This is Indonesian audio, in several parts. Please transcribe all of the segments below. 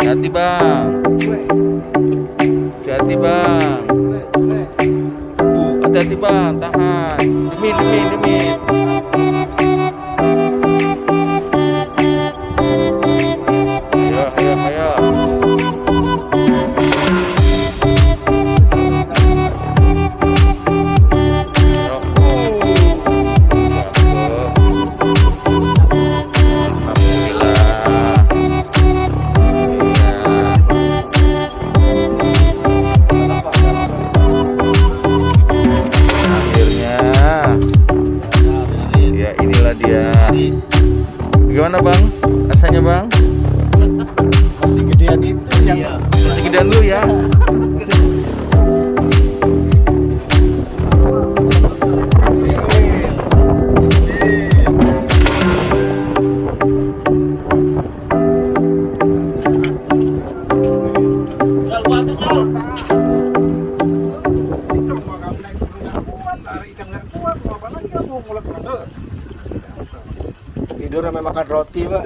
Hati bang, hati bang, hati-hati bang, tahan, demi. Ayo. Dia gimana bang, rasanya bang? Masih gedean itu yang masih gedean lu ya. tidur sampai makan roti, Pak.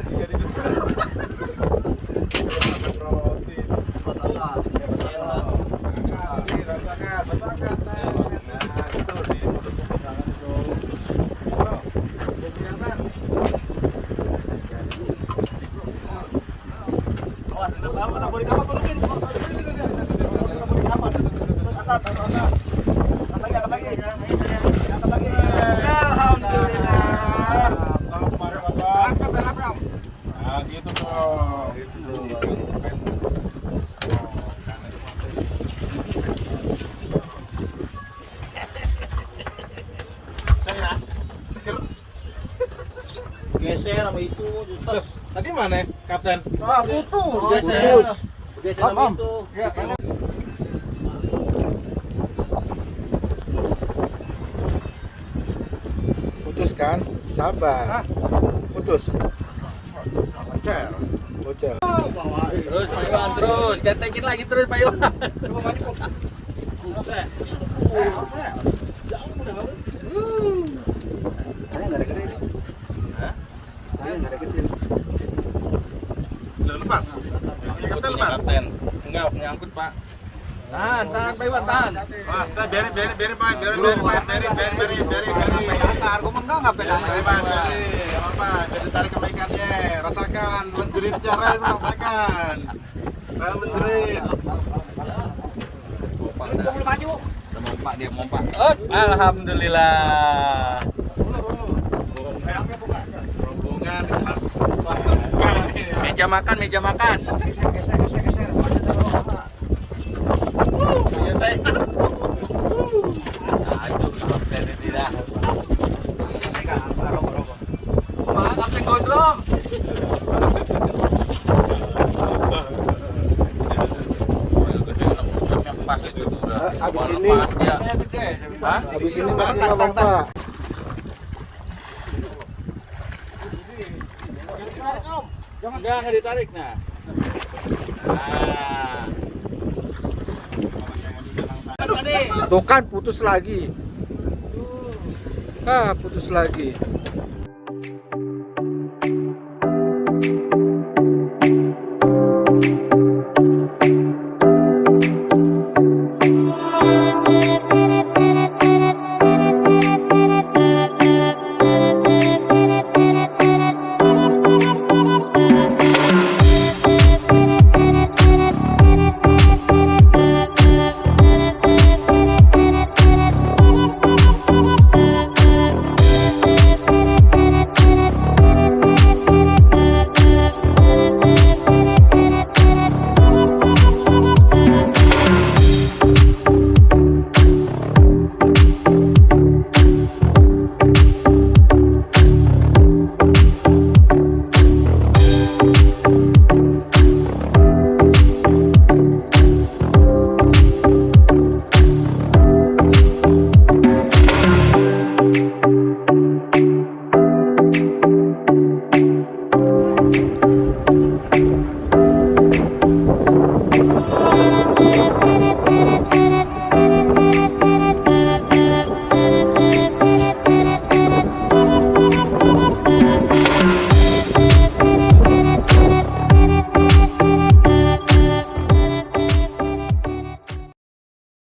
Geser sama itu jutas. Tadi mana, Kapten? Ah, putus. Geser sama itu. Ya, putus kan? Sabar. Putus. Bocor. Terus Pak Iwan, terus ketekin lagi terus Pak Iwan. Lepas. Kapten lepas. Enggak nyangkut Pak. Tahan Pak Iwan, tahan. Wah, biarin Pak, biarin. Aku menang enggak pegang. Apa? Jadi tarik sama ikannya, rasakan menjeritnya rel itu rasakan. Rel menjerit. Belum maju. Mompak dia mompak. Alhamdulillah. Rombongan kelas terbuka nih. Meja makan. Iya saya. Aduh, kapten tidak. Mana kapten gondrong? Abis ini, masih ngomong Pak. Jangan ditarik nah. Tuh kan putus lagi. Putus lagi.